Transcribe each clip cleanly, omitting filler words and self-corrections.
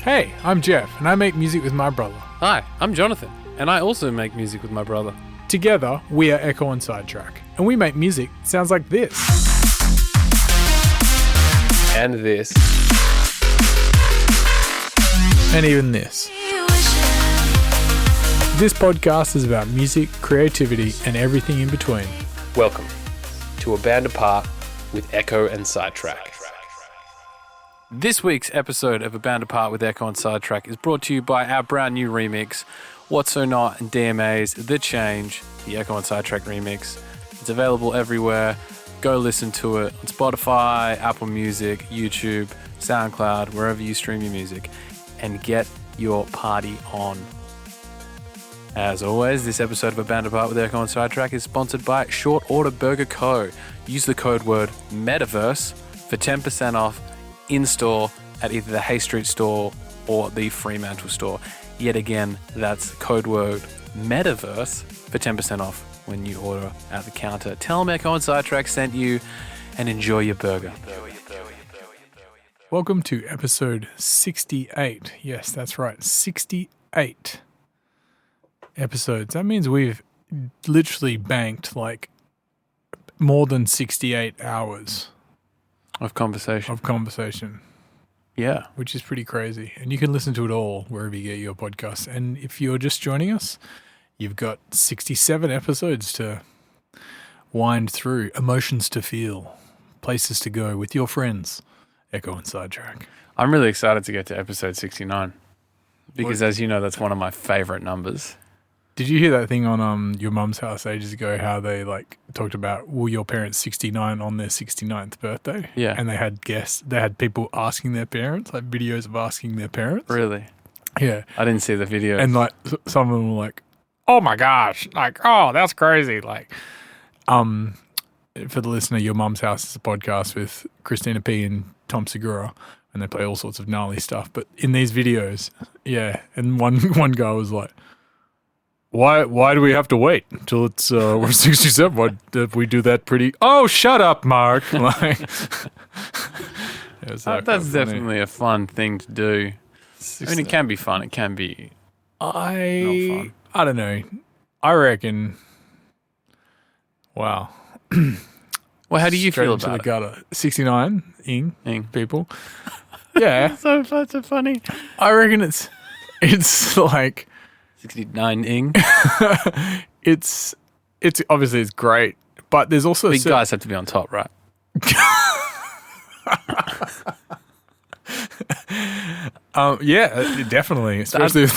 Hey, I'm Jeff, and I make music with my brother. Hi, I'm Jonathan, and I also make music with my brother. Together, we are Ekko and Sidetrack, and we make music that sounds like this. And this. And even this. This podcast is about music, creativity, and everything in between. Welcome to A Band Apart with Ekko and Sidetrack. This week's episode of A Band Apart with Ekko and Sidetrack is brought to you by our brand new remix, What's So Not and DMA's The Change, the Ekko and Sidetrack remix. It's available everywhere. Go listen to it on Spotify, Apple Music, YouTube, SoundCloud, wherever you stream your music, and get your party on. As always, this episode of A Band Apart with Ekko and Sidetrack is sponsored by Short Order Burger Co. Use the code word METAVERSE for 10% off in-store at either the Hay Street store or the Fremantle store. Yet again, that's code word METAVERSE for 10% off when you order at the counter. Tell them Ekko and Sidetrack sent you and enjoy your burger. Welcome to episode 68. Yes, that's right, 68 episodes. That means we've literally banked like more than 68 hours Of conversation. Yeah. Which is pretty crazy. And you can listen to it all wherever you get your podcasts. And if you're just joining us, you've got 67 episodes to wind through, emotions to feel, places to go with your friends. Ekko and Sidetrack. I'm really excited to get to episode 69 because, as you know, that's one of my favorite numbers. Did you hear that thing on your mum's house ages ago, how they like talked about, were your parents 69 on their 69th birthday? Yeah. And they had guests, they had people asking their parents, like videos of asking their parents. Really? Yeah. I didn't see the video. And like some of them were like, oh my gosh, like, oh, that's crazy. Like, for the listener, Your Mum's House is a podcast with Christina P. and Tom Segura, and they play all sorts of gnarly stuff. But in these videos, yeah, and one guy was like, Why do we have to wait until it's we're 67? Why did we do that pretty? Oh, shut up, Mark! Like, that's definitely a fun thing to do. I mean, it can be fun. It can be not fun. I don't know. I reckon. Wow. Well, how do you Straight feel into about the gutter. 69 ing people. Yeah, so funny. I reckon it's like 69 ing. it's obviously it's great, but there's also big guys have to be on top, right? Yeah, definitely, especially if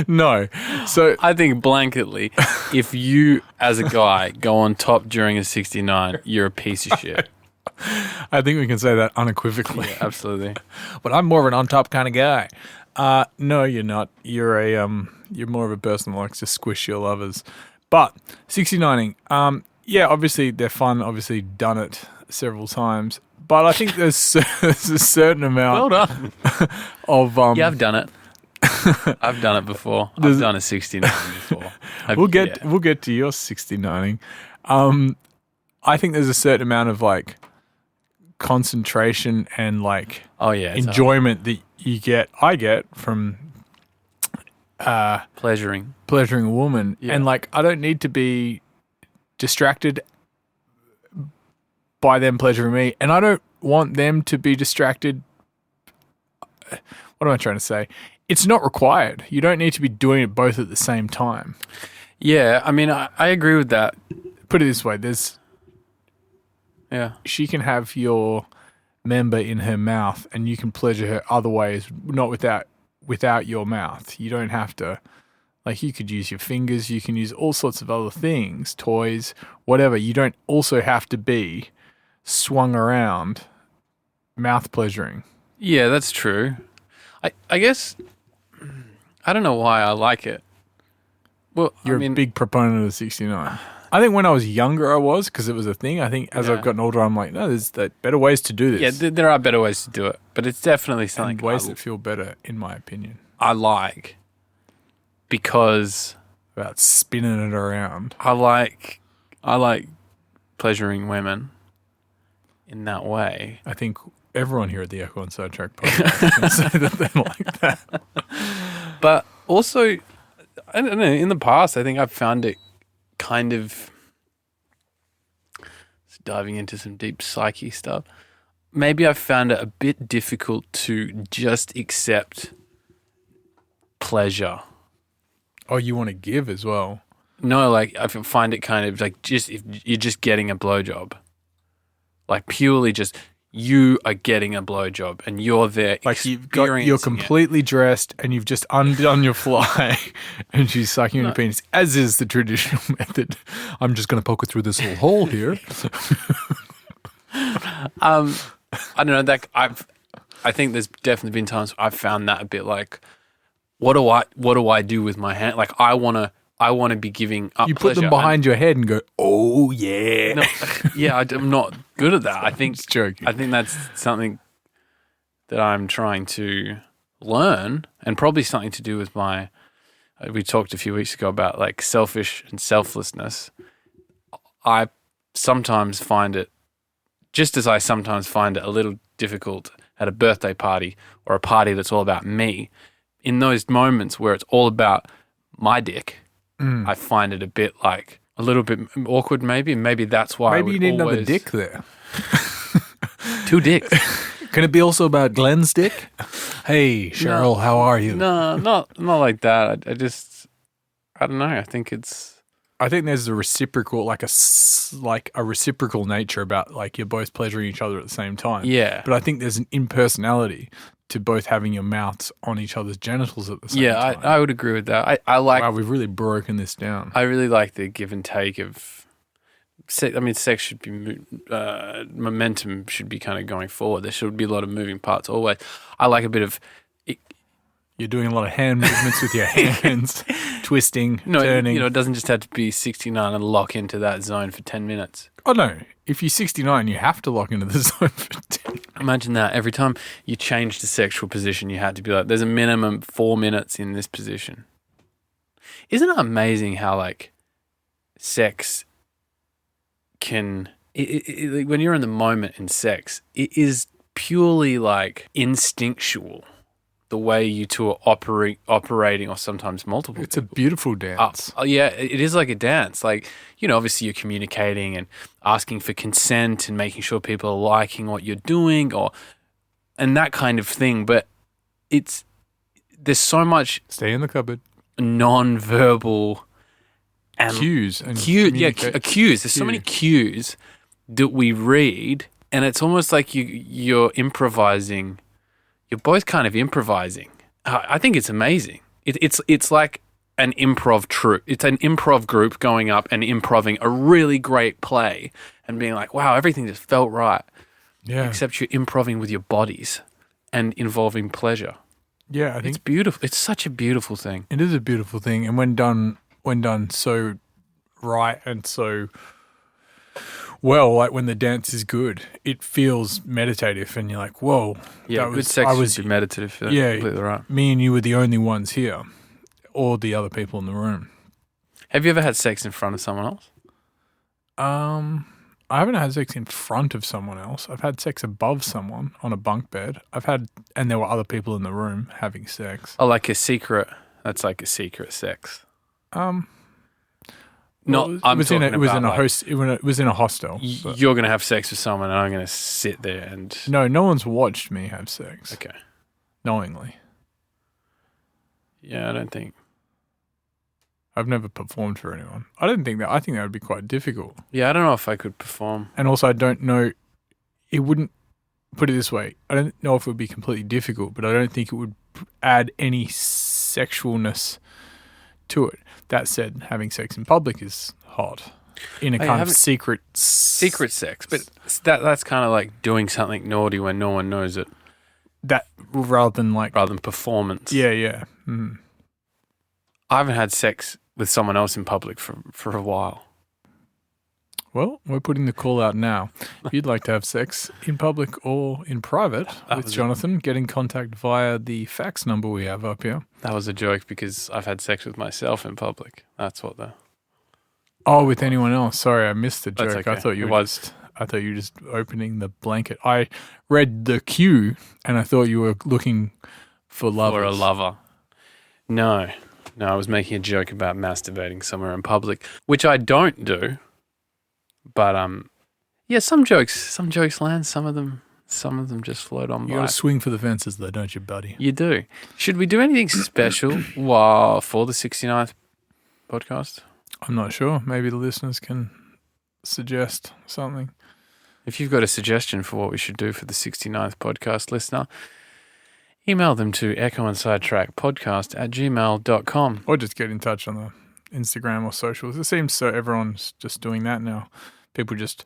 no. So I think blanketly, if you as a guy go on top during a 69, you're a piece of shit. I think we can say that unequivocally. Yeah, absolutely. But I'm more of an on top kind of guy. No, you're not. You're you're more of a person that likes to squish your lovers. But 69ing, yeah, obviously they're fun. Obviously done it several times. But I think there's a certain amount. Well done. Of yeah, I've done it. I've done it before. I've done a 69 before. We'll get to your 69ing. I think there's a certain amount of like concentration and like enjoyment that I get from pleasuring a woman, and like I don't need to be distracted by them pleasuring me, and I don't want them to be distracted. What am I trying to say? It's not required. You don't need to be doing it both at the same time. Yeah, I mean, I agree with that. Put it this way: she can have your member in her mouth, and you can pleasure her other ways, not without your mouth. You don't have to. Like, you could use your fingers. You can use all sorts of other things, toys, whatever. You don't also have to be swung around mouth pleasuring. Yeah, that's true. I guess I don't know why I like it. Well, you're a big proponent of the 69. I think when I was younger, I was, because it was a thing. I think as I've gotten older, I'm like, no, there's better ways to do this. Yeah, there are better ways to do it, but it's definitely something. And ways that feel better, in my opinion. I like because about spinning it around. I like pleasuring women in that way. I think everyone here at the Ekko and Sidetrack podcast can say that they're like that. But also, I don't know, in the past, I think I've found it kind of diving into some deep psyche stuff. Maybe I've found it a bit difficult to just accept pleasure. Oh, you want to give as well? No, like I find it kind of like just if you're just getting a blowjob, like purely just you are getting a blowjob and you're there. Like you're completely dressed and you've just undone your fly and she's sucking on your penis, as is the traditional method. I'm just going to poke it through this little hole here. I don't know. That I think there's definitely been times I've found that a bit like, what do I do with my hand? Like I want to be giving up. You put them behind your head and go, oh yeah. No, yeah, I'm not good at that. I think joking. I think that's something that I'm trying to learn, and probably something to do with my. We talked a few weeks ago about like selfish and selflessness. I sometimes find it, just as I sometimes find it a little difficult at a birthday party or a party that's all about me. In those moments where it's all about my dick, I find it a little bit awkward. Maybe that's why. Maybe you need another dick there. 2 dicks. Can it be also about Glenn's dick? Hey, Cheryl, how are you? No, not like that. I don't know. I think there's a reciprocal, like a reciprocal nature about like you're both pleasuring each other at the same time. Yeah. But I think there's an impersonality to both having your mouths on each other's genitals at the same time. Yeah, I would agree with that. I like. Wow, we've really broken this down. I really like the give and take of sex. I mean, sex should be momentum should be kind of going forward. There should be a lot of moving parts always. I like a bit of. You're doing a lot of hand movements with your hands, twisting, turning. It doesn't just have to be 69 and lock into that zone for 10 minutes. Oh, no. If you're 69, you have to lock into the zone for 10. Imagine that. Every time you change the sexual position, you had to be like, there's a minimum 4 minutes in this position. Isn't it amazing how, like, sex can... when you're in the moment in sex, it is purely, like, instinctual. The way you two are operating, or sometimes multiple. It's people. A beautiful dance. Yeah, it is like a dance. Like, obviously you're communicating and asking for consent and making sure people are liking what you're doing, and that kind of thing. But there's so much. Stay in the cupboard. Non-verbal and cues and cues. There's so many cues that we read, and it's almost like you're improvising. You're both kind of improvising. I think it's amazing. It's like an improv troupe. It's an improv group going up and improving a really great play and being like, wow, everything just felt right. Yeah. Except you're improving with your bodies and involving pleasure. Yeah, I think it's beautiful. It's such a beautiful thing. It is a beautiful thing, and when done so right and so well, like when the dance is good, it feels meditative, and you're like, "Whoa!" Yeah, good sex should be meditative. Yeah, completely right. Me and you were the only ones here, or the other people in the room. Have you ever had sex in front of someone else? I haven't had sex in front of someone else. I've had sex above someone on a bunk bed. And there were other people in the room having sex. Oh, like a secret. That's like a secret sex. No, it was in a hostel. You're going to have sex with someone and I'm going to sit there and... No one's watched me have sex. Okay. Knowingly. Yeah, I don't think... I've never performed for anyone. I think that would be quite difficult. Yeah, I don't know if I could perform. And also I don't know... It wouldn't... Put it this way. I don't know if it would be completely difficult, but I don't think it would add any sexualness to it. That said, having sex in public is hot. In a kind of secret sex. But that's kind of like doing something naughty when no one knows it. That rather than performance. Yeah. Mm. I haven't had sex with someone else in public for a while. Well, we're putting the call out now. If you'd like to have sex in public or in private with Jonathan, get in contact via the fax number we have up here. That was a joke because I've had sex with myself in public. That's what the... Oh, with anyone else? Sorry, I missed the joke. Okay. I thought you I thought you were just opening the blanket. I read the cue and I thought you were looking for lovers. Or a lover. No, I was making a joke about masturbating somewhere in public, which I don't do. But yeah, some jokes land. Some of them just float on by. You got to swing for the fences, though, don't you, buddy? You do. Should we do anything special for the 69th podcast? I'm not sure. Maybe the listeners can suggest something. If you've got a suggestion for what we should do for the 69th podcast, listener, email them to echoandsidetrackpodcast@gmail.com. Or just get in touch on the Instagram or socials. It seems so everyone's just doing that now. People just,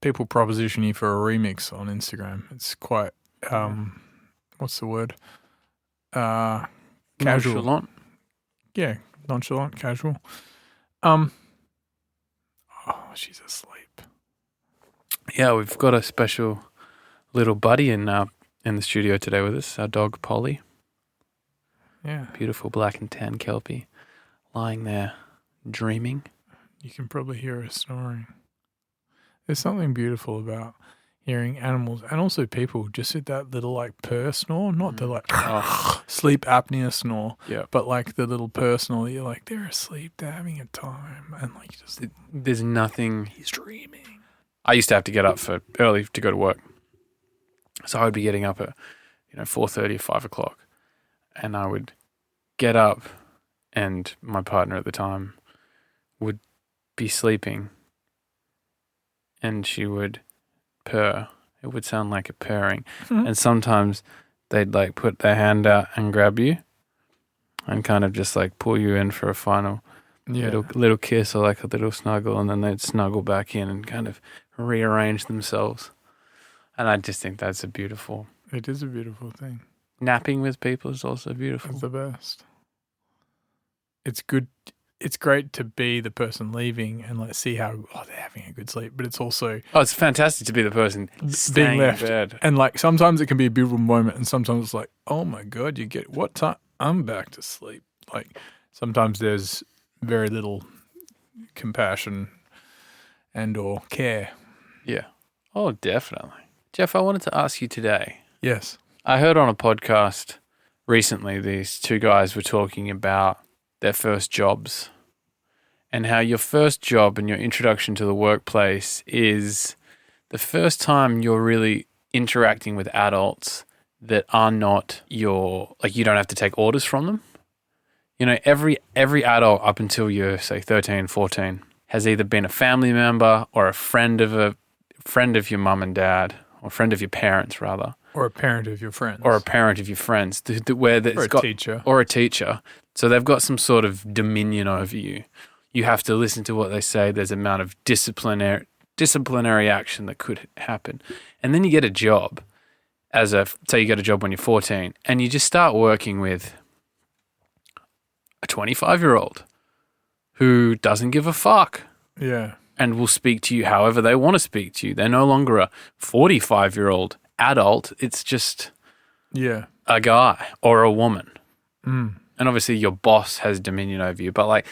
people proposition you for a remix on Instagram. It's quite, what's the word? Casual. Nonchalant. Yeah, nonchalant, casual. She's asleep. Yeah, we've got a special little buddy in the studio today with us, our dog Polly. Yeah. Beautiful black and tan Kelpie, lying there dreaming. You can probably hear her snoring. There's something beautiful about hearing animals and also people just with that little purr snore, not the sleep apnea snore, but the little purr snore. You're like, they're asleep, they're having a time, and there's nothing. He's dreaming. I used to have to get up early to go to work, so I would be getting up at 4:30 or 5 o'clock, and I would get up, and my partner at the time would be sleeping, and she would purr. It would sound like a purring. Mm-hmm. And sometimes they'd put their hand out and grab you and kind of just pull you in for a final little kiss or a little snuggle, and then they'd snuggle back in and kind of rearrange themselves. And I just think that's It is a beautiful thing. Napping with people is also beautiful. It's the best. It's good. It's great to be the person leaving and see how they're having a good sleep, but it's also it's fantastic to be the person staying being left in bed. And sometimes it can be a beautiful moment, and sometimes it's oh my god, you get what time? I'm back to sleep. Sometimes there's very little compassion and or care. Yeah. Oh, definitely. Jeff, I wanted to ask you today. Yes. I heard on a podcast recently these two guys were talking about their first jobs and how your first job and your introduction to the workplace is the first time you're really interacting with adults that are not you don't have to take orders from them. Every adult up until you're, say, 13, 14 has either been a family member or a friend of your mum and dad, or a friend of your parents, rather. Or a parent of your friends. Or a parent of your friends. Or a teacher. So they've got some sort of dominion over you. You have to listen to what they say. There's an amount of disciplinary action that could happen. And then you get a job say you get a job when you're 14, and you just start working with a 25-year-old who doesn't give a fuck. Yeah. And will speak to you however they want to speak to you. They're no longer a 45-year-old adult. It's just a guy or a woman. Mm. And obviously your boss has dominion over you, but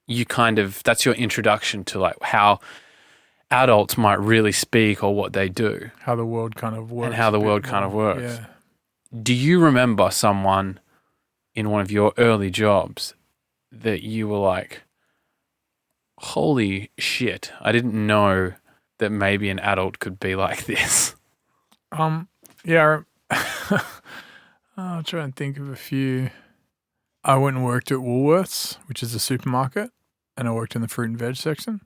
that's your introduction to how adults might really speak or what they do. How the world kind of works. And how the world kind of works. Yeah. Do you remember someone in one of your early jobs that you were like, holy shit, I didn't know that maybe an adult could be like this? Yeah. I'll try and think of a few. I went and worked at Woolworths, which is a supermarket, and I worked in the fruit and veg section.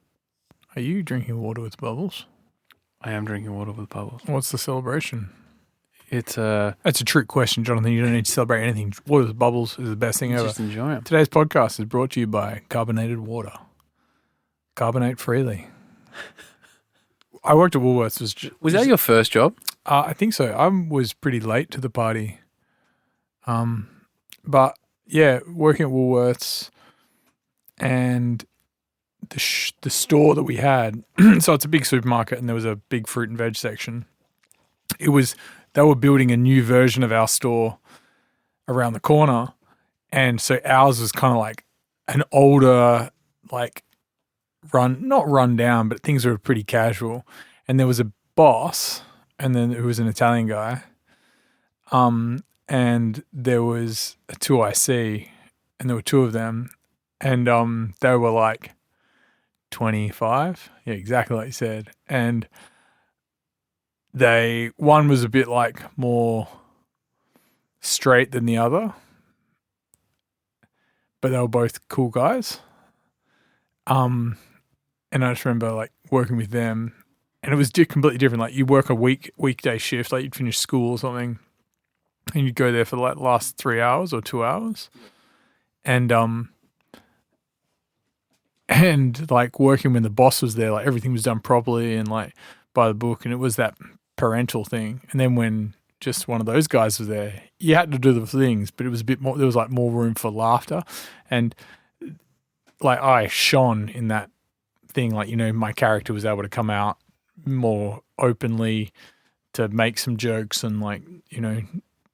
Are you drinking water with bubbles? I am drinking water with bubbles. What's the celebration? That's a trick question, Jonathan. You don't need to celebrate anything. Water with bubbles is the best thing ever. Just enjoy them. Today's podcast is brought to you by carbonated water. Carbonate freely. I worked at Woolworths. Was that your first job? I think so. I was pretty late to the party. But yeah, working at Woolworths and the store that we had. So it's a big supermarket, and there was a big fruit and veg section. They were building a new version of our store around the corner, and so ours was kind of like an older, not run down, but things were pretty casual. And there was a boss, and then who was an Italian guy. And there was a 2IC, and there were two of them, and they were like 25. Yeah, exactly like you said. And one was a bit like more straight than the other, but they were both cool guys. And I just remember like working with them, and it was completely different. Like you work a weekday shift, like you'd finish school or something, and you'd go there for like the last 3 hours or 2 hours, and like working when the boss was there, like everything was done properly and like by the book, and it was that parental thing. And then when just one of those guys was there, you had to do the things, but it was a bit more, there was like more room for laughter. And like I shone in that thing, like, you know, my character was able to come out more openly to make some jokes and like, you know,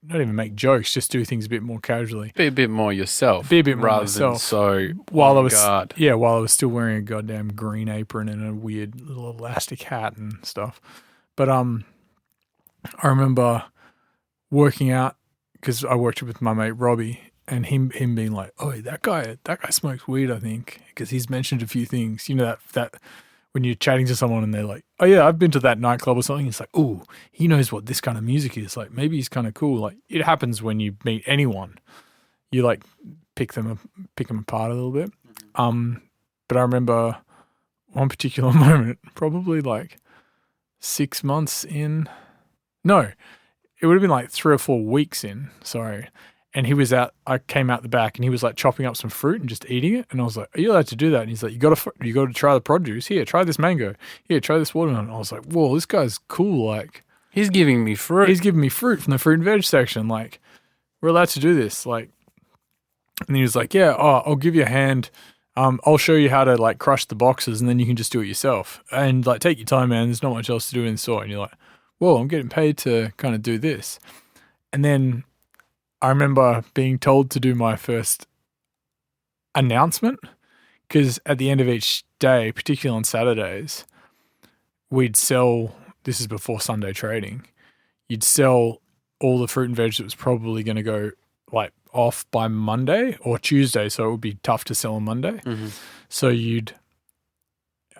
not even make jokes, just do things a bit more casually. Be a bit more yourself. Be a bit more rather myself. Than so while I was guard. Yeah, while I was still wearing a goddamn green apron and a weird little elastic hat and stuff. But I remember working out because I worked with my mate Robbie, and him being like, "Oh, that guy smokes weed, I think," because he's mentioned a few things. You know that when you're chatting to someone and they're like, "Oh yeah, I've been to that nightclub or something," it's like, "Oh, he knows what this kind of music is. Like maybe he's kind of cool." Like it happens when you meet anyone, you like pick them apart a little bit. But I remember one particular moment, probably like 6 months in. No, it would have been like 3 or 4 weeks in. Sorry. And he was out. I came out the back, and he was like chopping up some fruit and just eating it. And I was like, "Are you allowed to do that?" And he's like, "You got to try the produce. Here, try this mango. Here, try this watermelon." And I was like, "Whoa, this guy's cool. Like, He's giving me fruit. he's giving me fruit from the fruit and veg section. Like, we're allowed to do this." Like, and he was like, "Yeah, I'll give you a hand. I'll show you how to like crush the boxes, and then you can just do it yourself. And like, take your time, man. There's not much else to do in the store." And you're like, "Whoa, I'm getting paid to kind of do this." And then I remember being told to do my first announcement, because at the end of each day, particularly on Saturdays, we'd sell, this is before Sunday trading, you'd sell all the fruit and veg that was probably going to go like off by Monday or Tuesday, so it would be tough to sell on Monday. Mm-hmm. So you'd,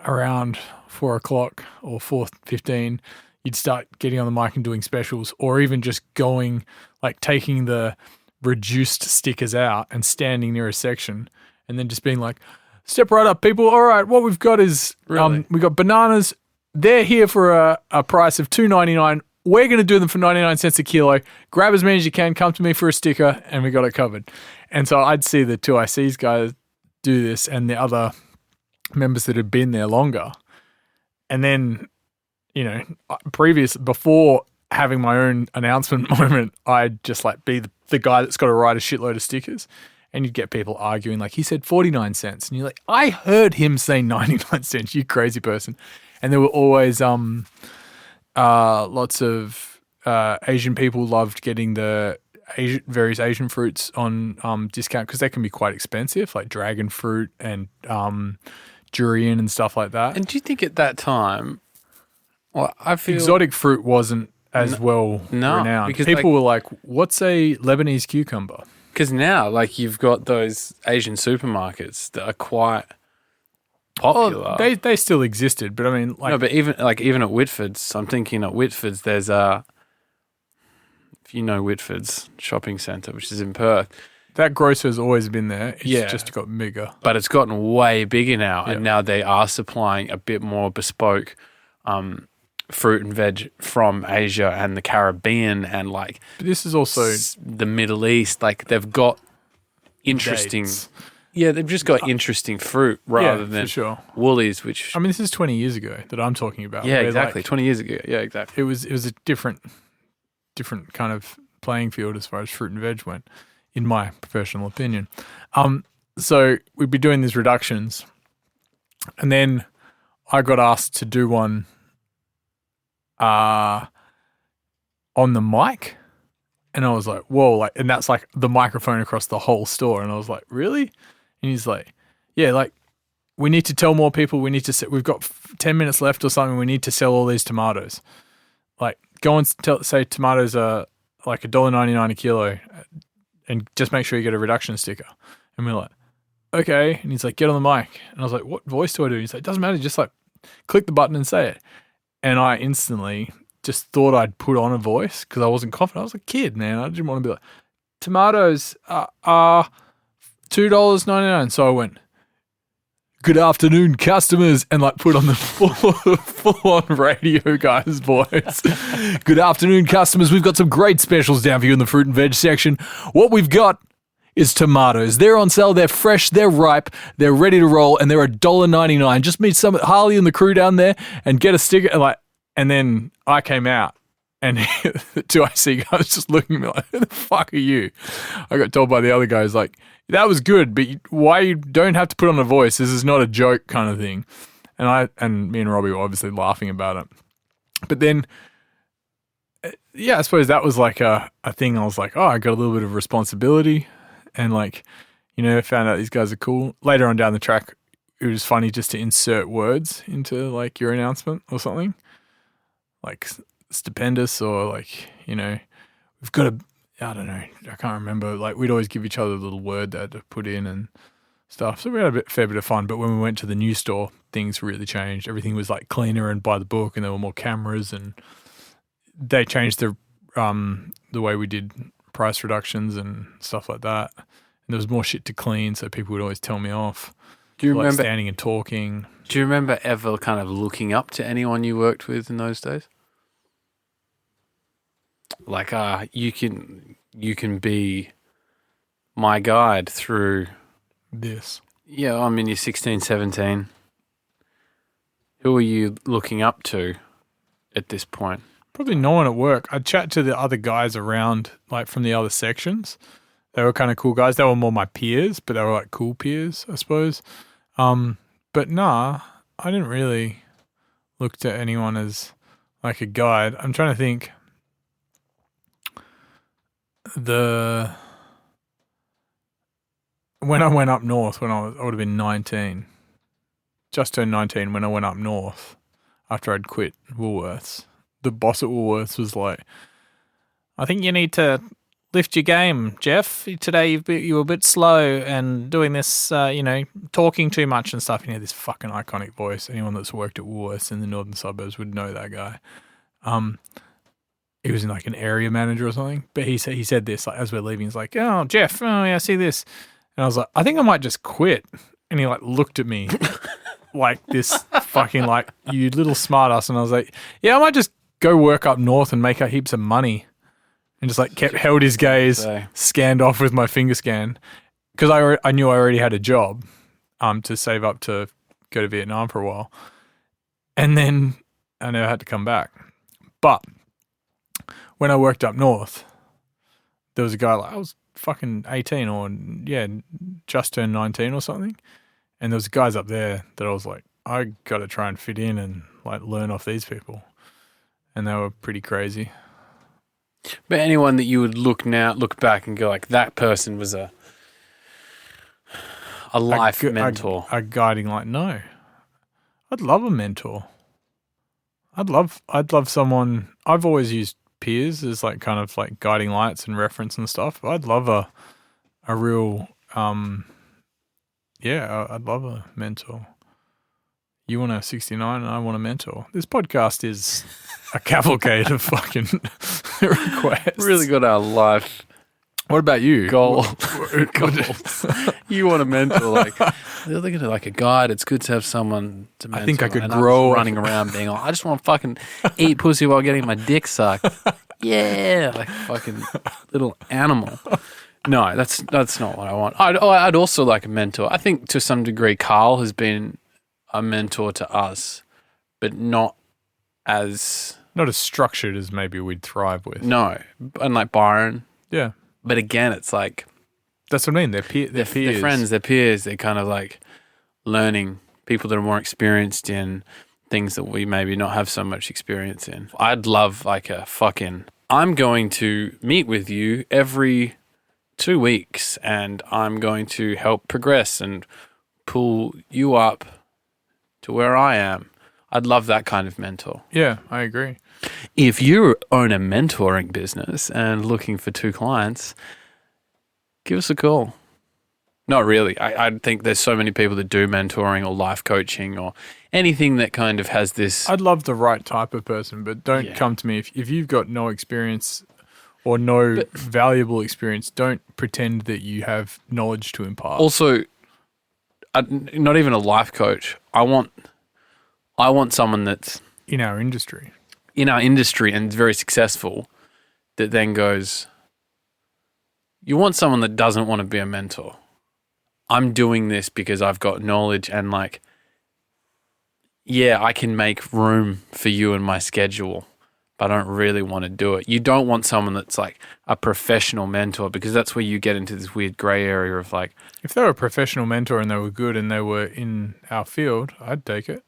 around 4 o'clock or 4:15, you'd start getting on the mic and doing specials, or even just going, like taking the reduced stickers out and standing near a section and then just being like, "Step right up, people. All right, what we've got is, Really? we got bananas. They're here for a price of $2.99. We're going to do them for 99 cents a kilo. Grab as many as you can. Come to me for a sticker," and we got it covered. And so I'd see the 2ICs guys do this and the other members that had been there longer. And then, you know, before having my own announcement moment, I'd just like be the guy that's got to write a shitload of stickers, and you'd get people arguing like, "He said 49 cents." And you're like, "I heard him say 99 cents, you crazy person." And there were always lots of Asian people loved getting the various Asian fruits on discount, because they can be quite expensive, like dragon fruit and durian and stuff like that. And do you think at that time, well, I feel Exotic fruit wasn't as well renowned. because people were like, "What's a Lebanese cucumber?" Because now, like, you've got those Asian supermarkets that are quite popular. Oh, they still existed, but I mean, like, No, but even at Whitford's, I'm thinking at Whitford's, there's if you know Whitford's shopping centre, which is in Perth, that grocer's always been there. It's Yeah. just got bigger. but it's gotten way bigger now, Yeah. and now they are supplying a bit more bespoke fruit and veg from Asia and the Caribbean and like But this is also the Middle East. Like they've got interesting, dates. yeah, they've just got interesting fruit rather for than sure. Woolies, which I mean, this is 20 years ago that I'm talking about. yeah, where, exactly, like, 20 years ago, yeah, exactly. it was a different kind of playing field as far as fruit and veg went, in my professional opinion. So we'd be doing these reductions, and then I got asked to do one on the mic, and I was like, "Whoa!" Like, and that's like the microphone across the whole store, and I was like, "Really?" And he's like, "Yeah, like we need to tell more people. We've got 10 minutes left or something. We need to sell all these tomatoes. Like, go and say tomatoes are like $1.99 a kilo, and just make sure you get a reduction sticker. And we're like, okay. And he's like, get on the mic. And I was like, what voice do I do? He's like, doesn't matter. Just like click the button and say it. And I instantly just thought I'd put on a voice because I wasn't confident. I was a kid, man. I didn't want to be like, tomatoes are $2.99. So I went, good afternoon, customers, and like put on the full-on radio guy's voice. Good afternoon, customers. We've got some great specials down for you in the fruit and veg section. What we've got is tomatoes. They're on sale. They're fresh. They're ripe. They're ready to roll, and they're $1.99. Just meet some Harley and the crew down there and get a sticker. And then I came out, and the two IC guys just looking at me like, who the fuck are you? I got told by the other guys, like, that was good, but why you don't have to put on a voice? This is not a joke kind of thing. And me and Robbie were obviously laughing about it. But then, yeah, I suppose that was like a thing. I was like, oh, I got a little bit of responsibility, and like, found out these guys are cool. Later on down the track, it was funny just to insert words into like your announcement or something, like stupendous or like, we've got a, I don't know, I can't remember. Like, we'd always give each other a little word that to put in and stuff. So we had a fair bit of fun. But when we went to the new store, things really changed. Everything was like cleaner and by the book, and there were more cameras, and they changed the way we did price reductions and stuff like that. And there was more shit to clean, so people would always tell me off. Do you remember standing and talking? Do you remember ever kind of looking up to anyone you worked with in those days? Like, you can be my guide through this. Yeah, I mean, you're 16, 17. Who are you looking up to at this point? Probably no one at work. I'd chat to the other guys around, like from the other sections. They were kind of cool guys. They were more my peers, but they were like cool peers, I suppose. But nah, I didn't really look to anyone as like a guide. I'm trying to think. When I went up north, I would have been 19, just turned 19 when I went up north after I'd quit Woolworths. The boss at Woolworths was like, I think you need to lift your game, Jeff. Today you were a bit slow and doing this, talking too much and stuff. This fucking iconic voice. Anyone that's worked at Woolworths in the northern suburbs would know that guy. He was in like an area manager or something, but he said this like as we're leaving. He's like, "Oh, Jeff, oh yeah, I see this," and I was like, "I think I might just quit." And he like looked at me like this fucking like, you little smartass, and I was like, "Yeah, I might just go work up north and make a heaps of money," and just like held his gaze, scanned off with my finger scan because I knew I already had a job, to save up to go to Vietnam for a while, and then I never had to come back, but. When I worked up north, there was a guy like, I was fucking 18 or, just turned 19 or something. And there was guys up there that I was like, I got to try and fit in and like learn off these people. And they were pretty crazy. But anyone that you would look back and go like, that person was a life mentor. A guiding light. No. I'd love a mentor. I'd love someone. I've always used peers as like kind of like guiding lights and reference and stuff. I'd love a real I'd love a mentor. You want a 69 and I want a mentor. This podcast is a cavalcade of fucking requests. Really got our life. What about you? Goals. You want a mentor, like they're looking at like a guide. It's good to have someone to mentor. I think I could grow running around being like, I just want to fucking eat pussy while getting my dick sucked. Yeah, like fucking little animal. No, that's not what I want. I'd also like a mentor. I think to some degree Carl has been a mentor to us, but not as structured as maybe we'd thrive with. No, unlike Byron. Yeah. But again, it's like... That's what I mean. They're peers. They're friends. They're peers. They're kind of like learning, people that are more experienced in things that we maybe not have so much experience in. I'd love like a fucking... I'm going to meet with you every 2 weeks and I'm going to help progress and pull you up to where I am. I'd love that kind of mentor. Yeah, I agree. If you own a mentoring business and looking for 2 clients, give us a call. Not really. I think there's so many people that do mentoring or life coaching or anything that kind of has this. I'd love the right type of person, but don't come to me. If you've got no experience or no valuable experience, don't pretend that you have knowledge to impart. Also, not even a life coach. I want someone that's in our industry and very successful that then goes, you want someone that doesn't want to be a mentor. I'm doing this because I've got knowledge and I can make room for you in my schedule, but I don't really want to do it. You don't want someone that's like a professional mentor, because that's where you get into this weird gray area of like. If they were a professional mentor and they were good and they were in our field, I'd take it.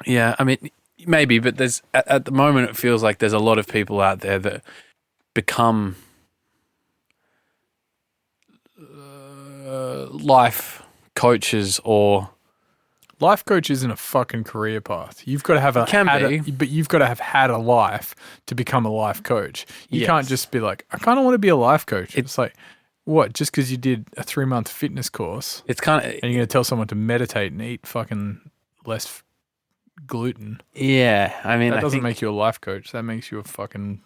Yeah, I mean, maybe, but there's at the moment it feels like there's a lot of people out there that become life coaches or. Life coach isn't a fucking career path. You've got to have but you've got to have had a life to become a life coach. You can't just be like, I kind of want to be a life coach. It's like, what? Just because you did a 3-month fitness course, it's kind of, and you're going to tell someone to meditate and eat fucking less gluten. Yeah, I mean, that doesn't make you a life coach. That makes you a fucking.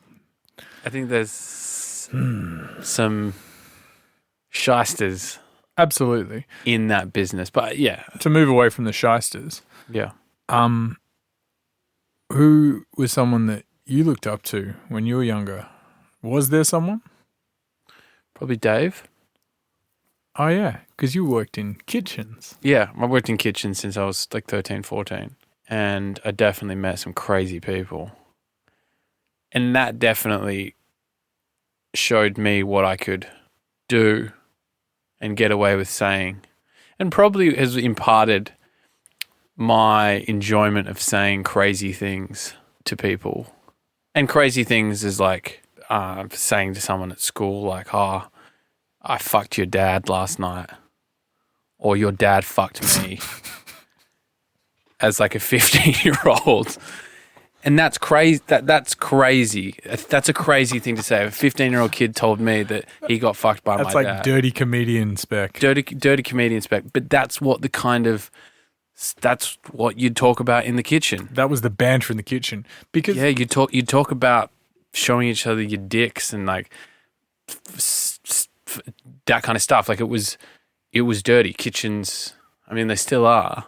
I think there's some shysters. Absolutely. In that business. But yeah. To move away from the shysters. Yeah. Who was someone that you looked up to when you were younger? Was there someone? Probably Dave. Oh, yeah. Because you worked in kitchens. Yeah. I worked in kitchens since I was like 13, 14. And I definitely met some crazy people. And that definitely showed me what I could do and get away with saying, and probably has imparted my enjoyment of saying crazy things to people. And crazy things is like saying to someone at school, like, oh, I fucked your dad last night, or your dad fucked me, as like a 15-year-old. And that's crazy. That's crazy. That's a crazy thing to say. A 15-year-old kid told me that he got fucked by my dad. That's like dirty comedian spec. Dirty comedian spec. But that's what that's what you'd talk about in the kitchen. That was the banter in the kitchen. Because you'd talk about showing each other your dicks and like that kind of stuff. Like it was dirty. Kitchens, I mean, they still are.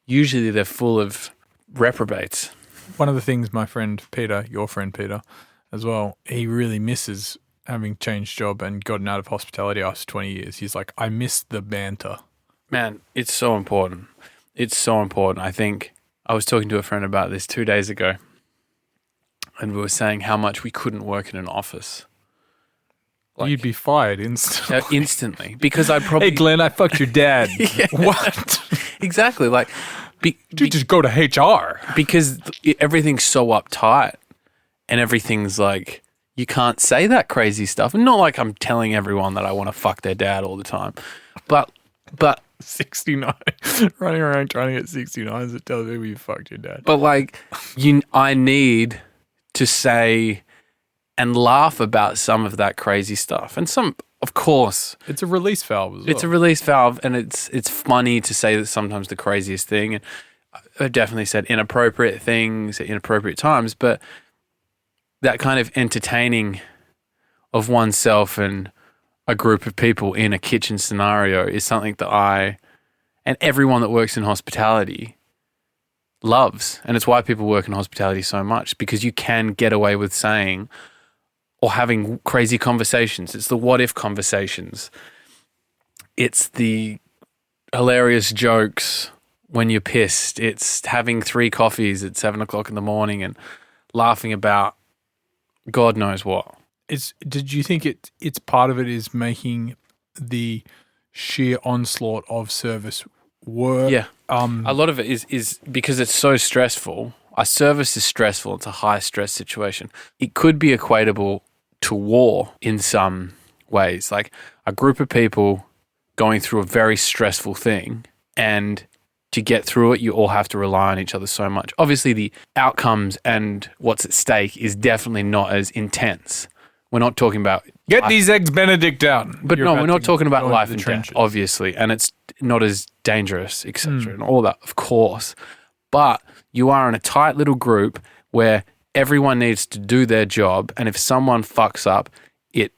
Usually they're full of reprobates. One of the things my friend Peter, your friend Peter as well, he really misses having changed job and gotten out of hospitality after 20 years. He's like, I miss the banter. Man, it's so important. It's so important. I think I was talking to a friend about this 2 days ago, and we were saying how much we couldn't work in an office. Like, you'd be fired instantly. Instantly. Because I'd probably... Hey, Glenn, I fucked your dad. Yeah. What? Exactly. Like... Dude, just go to HR. Because everything's so uptight and everything's like, you can't say that crazy stuff. And not like I'm telling everyone that I want to fuck their dad all the time. But 69. Running around trying to get 69s that tell people you fucked your dad. But like, I need to say and laugh about some of that crazy stuff. And some, of course. It's a release valve as well. It's a release valve, and it's funny to say that sometimes the craziest thing, and I've definitely said inappropriate things at inappropriate times, but that kind of entertaining of oneself and a group of people in a kitchen scenario is something that I and everyone that works in hospitality loves. And it's why people work in hospitality so much, because you can get away with saying or having crazy conversations. It's the what if conversations. It's the hilarious jokes when you're pissed. It's having 3 coffees at 7 o'clock in the morning and laughing about God knows what. Did you think it's part of it is making the sheer onslaught of service work? Yeah. A lot of it is because it's so stressful. Our service is stressful. It's a high stress situation. It could be equatable to war in some ways. Like a group of people going through a very stressful thing, and to get through it, you all have to rely on each other so much. Obviously, the outcomes and what's at stake is definitely not as intense. We're not talking about Get these eggs Benedict out. But You're no, about we're not to talking about go life into and the death, trenches. obviously, and it's not as dangerous, etc., and all that, of course. But you are in a tight little group where everyone needs to do their job, and if someone fucks up, it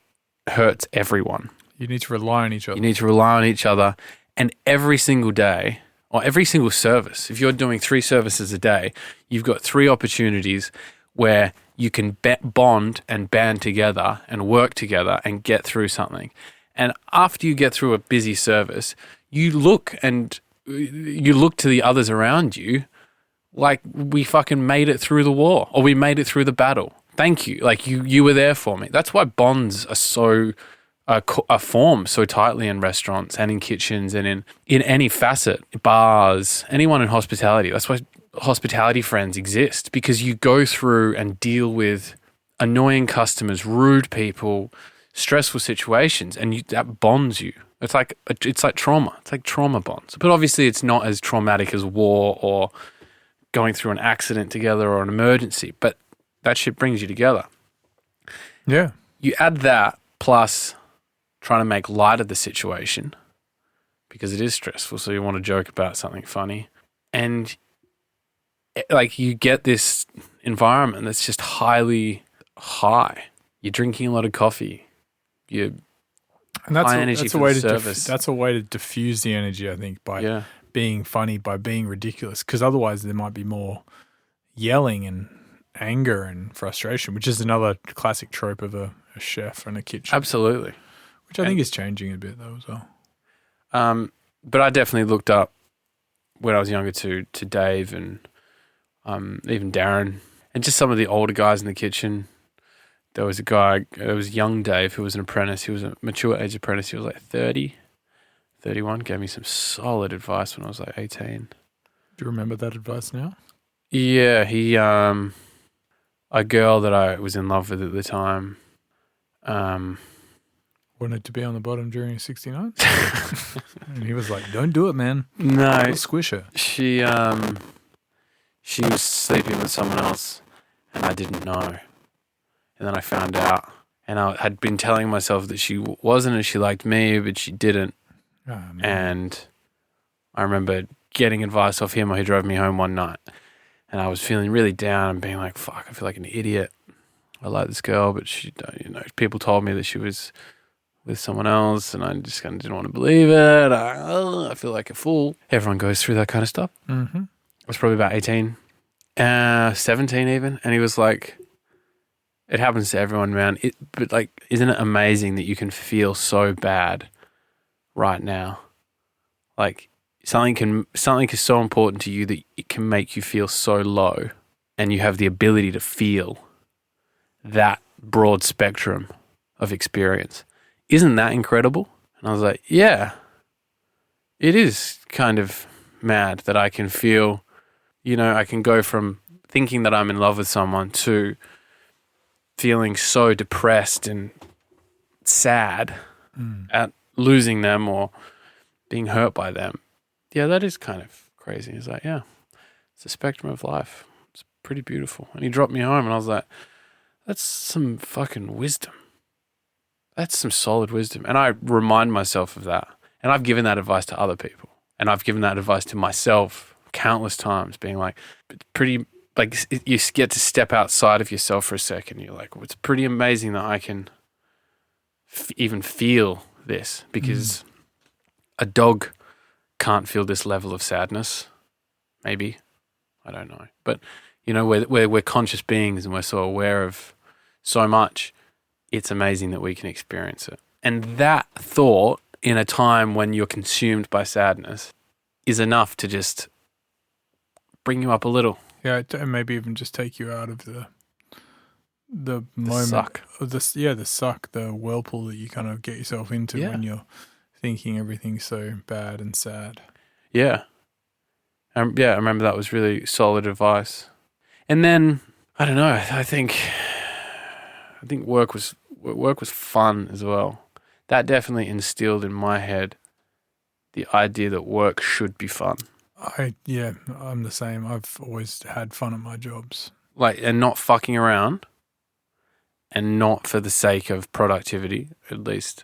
hurts everyone. You need to rely on each other. You need to rely on each other, and every single day, or every single service, if you're doing 3 services a day, you've got 3 opportunities where you can bond and band together and work together and get through something. And after you get through a busy service, you look to the others around you like we fucking made it through the war, or we made it through the battle. Thank you. Like you were there for me. That's why bonds are so are formed so tightly in restaurants and in kitchens and in any facet, bars, anyone in hospitality. That's why hospitality friends exist, because you go through and deal with annoying customers, rude people, stressful situations, and that bonds you. It's like trauma. It's like trauma bonds. But obviously it's not as traumatic as war or going through an accident together or an emergency, but that shit brings you together. Yeah. You add that plus trying to make light of the situation because it is stressful, so you want to joke about something funny. And like you get this environment that's just highly high. You're drinking a lot of coffee. You're high energy for the service. That's a way to diffuse the energy, I think, by being funny, by being ridiculous, because otherwise there might be more yelling and anger and frustration, which is another classic trope of a chef and a kitchen. Absolutely. Which I think is changing a bit though as well. But I definitely looked up when I was younger to Dave and even Darren and just some of the older guys in the kitchen. There was a guy, it was young Dave, who was an apprentice. He was a mature age apprentice. He was like 30, 31, gave me some solid advice when I was like 18. Do you remember that advice now? Yeah, he, a girl that I was in love with at the time, wanted to be on the bottom during 69? And he was like, don't do it, man. No. You'll squish her. She was sleeping with someone else and I didn't know. And then I found out, and I had been telling myself that she wasn't and she liked me, but she didn't. Oh, and I remember getting advice off him while he drove me home one night. And I was feeling really down and being like, fuck, I feel like an idiot. I like this girl, but she, people told me that she was with someone else and I just kind of didn't want to believe it. I feel like a fool. Everyone goes through that kind of stuff. Mm-hmm. I was probably about 18, 17 even. And he was like, it happens to everyone, man. But like, isn't it amazing that you can feel so bad right now? Like something is so important to you that it can make you feel so low, and you have the ability to feel that broad spectrum of experience. Isn't that incredible? And I was like, yeah, it is kind of mad that I can feel, I can go from thinking that I'm in love with someone to feeling so depressed and sad at losing them or being hurt by them. Yeah, that is kind of crazy. He's like, yeah, it's a spectrum of life. It's pretty beautiful. And he dropped me home and I was like, that's some fucking wisdom. That's some solid wisdom. And I remind myself of that. And I've given that advice to other people. And I've given that advice to myself countless times, being like, it's pretty, like you get to step outside of yourself for a second. You're like, well, it's pretty amazing that I can even feel this, because a dog can't feel this level of sadness. Maybe. I don't know. But, we're conscious beings and we're so aware of so much. It's amazing that we can experience it. And that thought in a time when you're consumed by sadness is enough to just bring you up a little. Yeah, and maybe even just take you out of the moment. Suck. Of the suck, the whirlpool that you kind of get yourself into when you're thinking everything's so bad and sad. Yeah. I remember that was really solid advice. And then, I don't know, I think work was fun as well. That definitely instilled in my head the idea that work should be fun. I'm the same. I've always had fun at my jobs. Like, and not fucking around and not for the sake of productivity, at least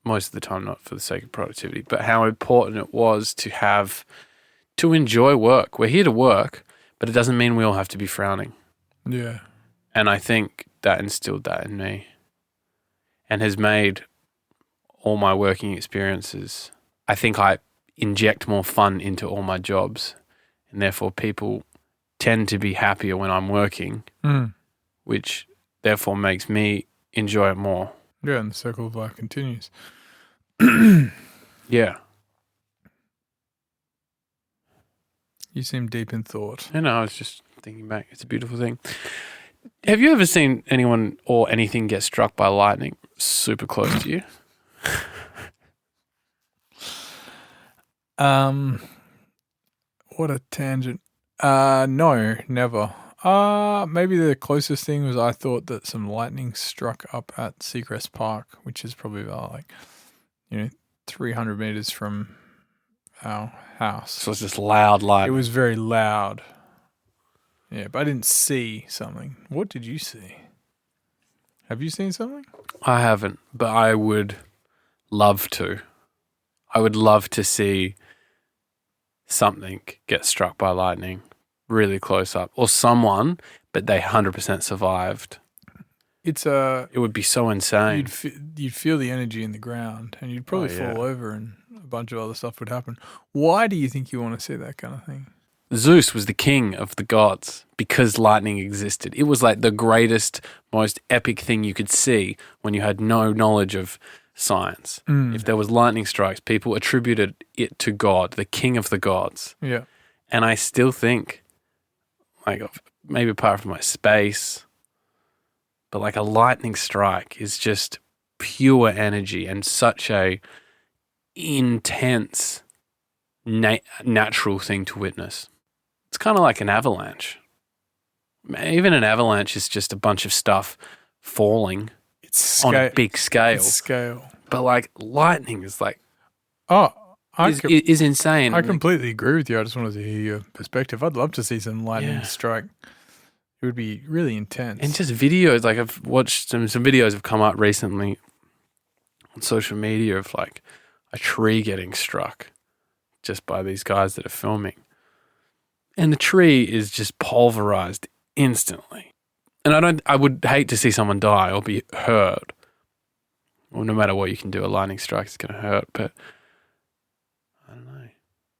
most of the time, not for the sake of productivity, but how important it was to enjoy work. We're here to work, but it doesn't mean we all have to be frowning. Yeah. And I think that instilled that in me and has made all my working experiences, I think I inject more fun into all my jobs, and therefore people tend to be happier when I'm working, which therefore makes me enjoy it more. Yeah, and the circle of life continues. Yeah. You seem deep in thought. I was just thinking back. It's a beautiful thing. Have you ever seen anyone or anything get struck by lightning super close to you? What a tangent. No, never. Maybe the closest thing was I thought that some lightning struck up at Seacrest Park, which is probably about 300 meters from our house. So it's just loud It lightning. was very loud. Yeah, but I didn't see something. What did you see? Have you seen something? I haven't, but I would love to. I would love to see something get struck by lightning really close up, or someone, but they 100% survived. It would be so insane. You'd feel the energy in the ground, and you'd probably fall over, and a bunch of other stuff would happen. Why do you think you want to see that kind of thing? Zeus was the king of the gods because lightning existed. It was like the greatest, most epic thing you could see when you had no knowledge of science. If there was lightning strikes, people attributed it to God, the king of the gods. Yeah. And I still think, maybe apart from space, but a lightning strike is just pure energy and such a intense, natural thing to witness. It's kind of like an avalanche. Even an avalanche is just a bunch of stuff falling on a big scale. It's scale. But lightning is is insane. I completely agree with you. I just wanted to hear your perspective. I'd love to see some lightning strike. It would be really intense. And just videos, I've watched some videos have come up recently on social media of a tree getting struck just by these guys that are filming. And the tree is just pulverized instantly. And I would hate to see someone die or be hurt. Well, no matter what you can do, a lightning strike is going to hurt. But I don't know.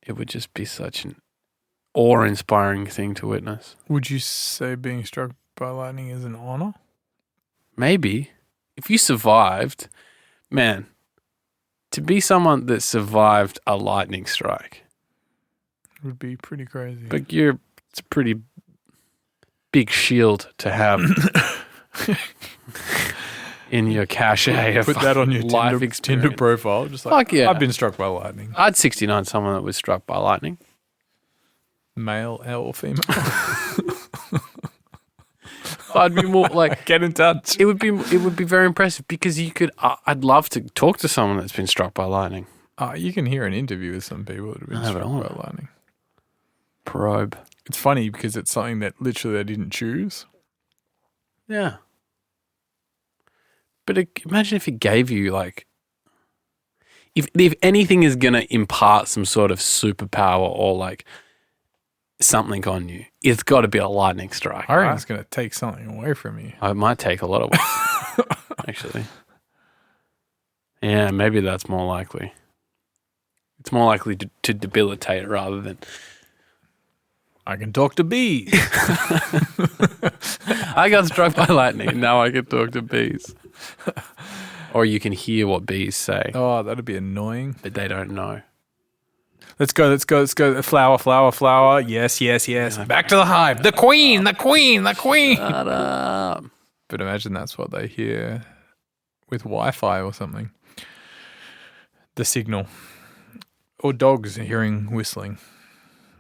It would just be such an awe-inspiring thing to witness. Would you say being struck by lightning is an honor? Maybe. If you survived, man, to be someone that survived a lightning strike would be pretty crazy. But it's a pretty big shield to have in your cachet of put that on your life Tinder profile. Just fuck yeah. I've been struck by lightning. I'd 69 someone that was struck by lightning. Male or female? I'd be more get in touch. It would be very impressive because you could. I'd love to talk to someone that's been struck by lightning. You can hear an interview with some people that have been struck by lightning. Probe. It's funny because it's something that literally they didn't choose. Yeah. But imagine if it gave you if anything is going to impart some sort of superpower or something on you, it's got to be a lightning strike. I reckon it's going to take something away from you. It might take a lot away, actually. Yeah, maybe that's more likely. It's more likely to debilitate rather than... I can talk to bees. I got struck by lightning. Now I can talk to bees. Or you can hear what bees say. Oh, that'd be annoying. But they don't know. Let's go. Flower, flower, flower. Yes. Back to the hive. The queen. Shut up. But imagine that's what they hear with Wi-Fi or something. The signal. Or dogs hearing whistling.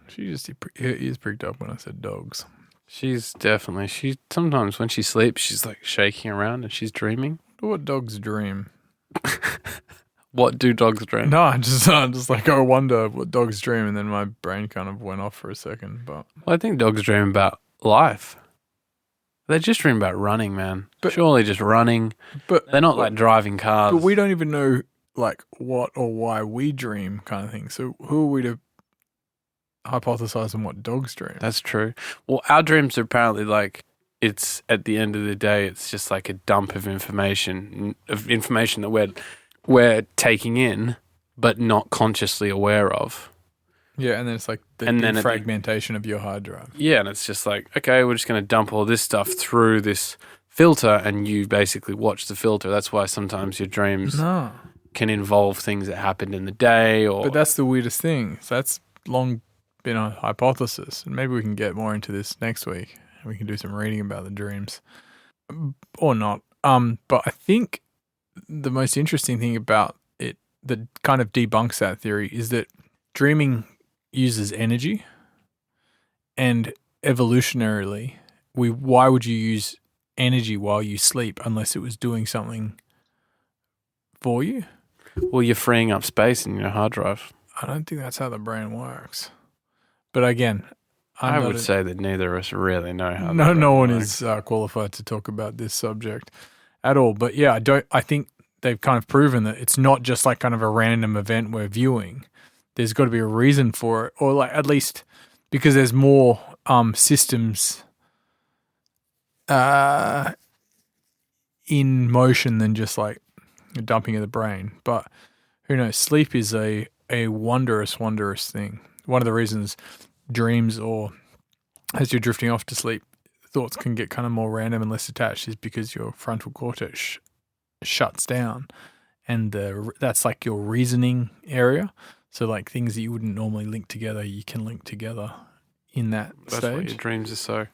She just ears pricked up when I said dogs. Sometimes when she sleeps, she's shaking around and she's dreaming. What dogs dream? What do dogs dream? No, I just like, I wonder what dogs dream, and then my brain kind of went off for a second. But Well, I think dogs dream about life. They just dream about running, man. But- Surely just running. but They're not like driving cars. But we don't even know like what or why we dream, kind of thing. So who are we to hypothesize on what dogs dream? That's true. Well, our dreams are apparently like, it's at the end of the day, it's just like a dump of information that we're taking in, but not consciously aware of. Yeah, and then it's like the And then fragmentation of your hard drive. Yeah, and it's just like, okay, we're just going to dump all this stuff through this filter, and you basically watch the filter. That's why sometimes your dreams No, can involve things that happened in the day, or but that's the weirdest thing. So that's long been a hypothesis, and maybe we can get more into this next week, and we can do some reading about the dreams, or not. But I think the most interesting thing about it that kind of debunks that theory is that dreaming uses energy, and evolutionarily, why would you use energy while you sleep unless it was doing something for you? well, you're freeing up space in your hard drive. I don't think that's how the brain works. But again, I would say that neither of us really know how. no one is qualified to talk about this subject at all. But yeah, I think they've kind of proven that it's not just like kind of a random event we're viewing. There's got to be a reason for it, or like at least because there's more systems in motion than just like a dumping of the brain. But who knows? Sleep is a wondrous thing. One of the reasons dreams, or as you're drifting off to sleep, thoughts can get kind of more random and less attached is because your frontal cortex shuts down, and that's like your reasoning area. So like things that you wouldn't normally link together, you can link together in that That's stage. why your dreams are so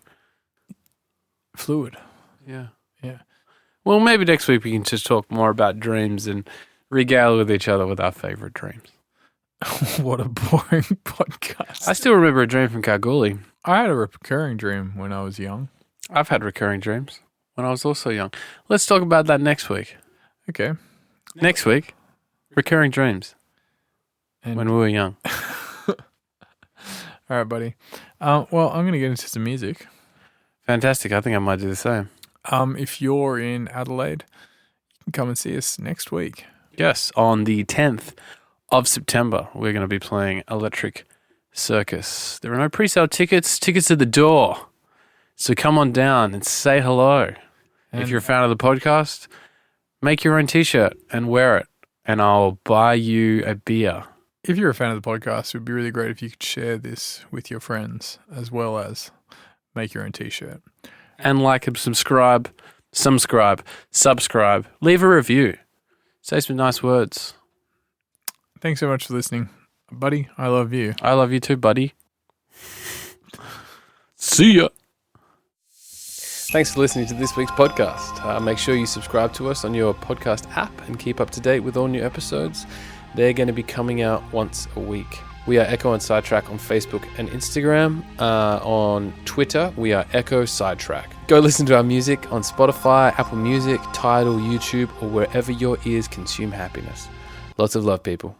Fluid. Yeah. Yeah. Well, maybe next week we can just talk more about dreams and regale with each other with our favorite dreams. What a boring podcast. I still remember a dream from Kalgoorlie. I had a recurring dream when I was young. I've had recurring dreams when I was also young. Let's talk about that next week. Okay. Next week, recurring dreams And when we were young. all right, buddy. Well, I'm going to get into some music. Fantastic. I think I might do the same. If you're in Adelaide, you can come and see us next week. Yes, on the 10th of September, we're going to be playing Electric Circus. There are no pre-sale tickets. Tickets at the door. So come on down and say hello. And if you're a fan of the podcast, make your own T-shirt and wear it, and I'll buy you a beer. if you're a fan of the podcast, it would be really great if you could share this with your friends as well as make your own T-shirt. And like and subscribe, leave a review. Say some nice words. Thanks so much for listening. Buddy, I love you. I love you too, buddy. See ya. Thanks for listening to this week's podcast. Make sure you subscribe to us on your podcast app and keep up to date with all new episodes. They're going to be coming out once a week. We are Ekko and Sidetrack on Facebook and Instagram. On Twitter, we are Ekko Sidetrack. Go listen to our music on Spotify, Apple Music, Tidal, YouTube, or wherever your ears consume happiness. Lots of love, people.